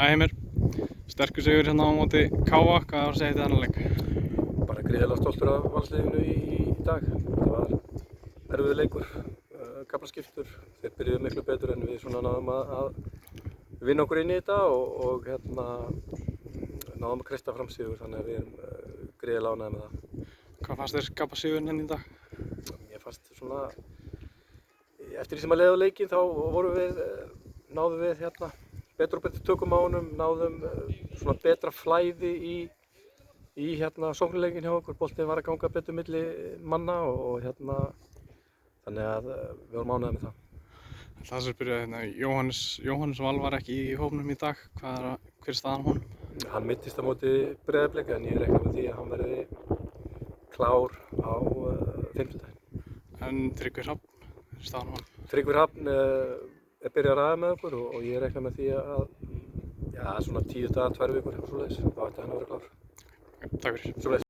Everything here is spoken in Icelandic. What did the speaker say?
Heimir, sterkur sigur hérna á móti KA, hvað var að segja þetta þennan leik? Bara gríðarlega stoltur af valsliðinu í dag. Það var erfiður leikur, kaflaskiptur. Þeir byrjuðu miklu betur en við svona náðum að vinna okkur inn í þetta og náðum að kreista fram sigur, þannig að við erum gríðarlega ánægðir með það. Hvað fannst þér skapa sigurinn hérna í dag? Mér fannst svona, eftir því sem að leiða á leikinn þá náðum við betur og betur tökum á honum, náðum svona betra flæði í sóknarleikinn hjá okkur. Boltinn var að ganga betur milli manna og þannig að við vorum ánægðir með það. Það sem byrjaði hérna, Jóhannes Val var ekki í hópnum í dag, hver er staðan á honum? Hann meiddist á móti Breiðablik en ég reikna með því að hann verði klár á fimmtudaginn. En Tryggvi Hrafn, hver er staðan á honum? Tryggvi Hrafn er byrjað að ræða með okkur og ég reikna með því að svona 10 daga, 2 vikur, eitthvað svoleiðis, þá ætti hann að vera klár. Takk fyrir. Svoleiðis.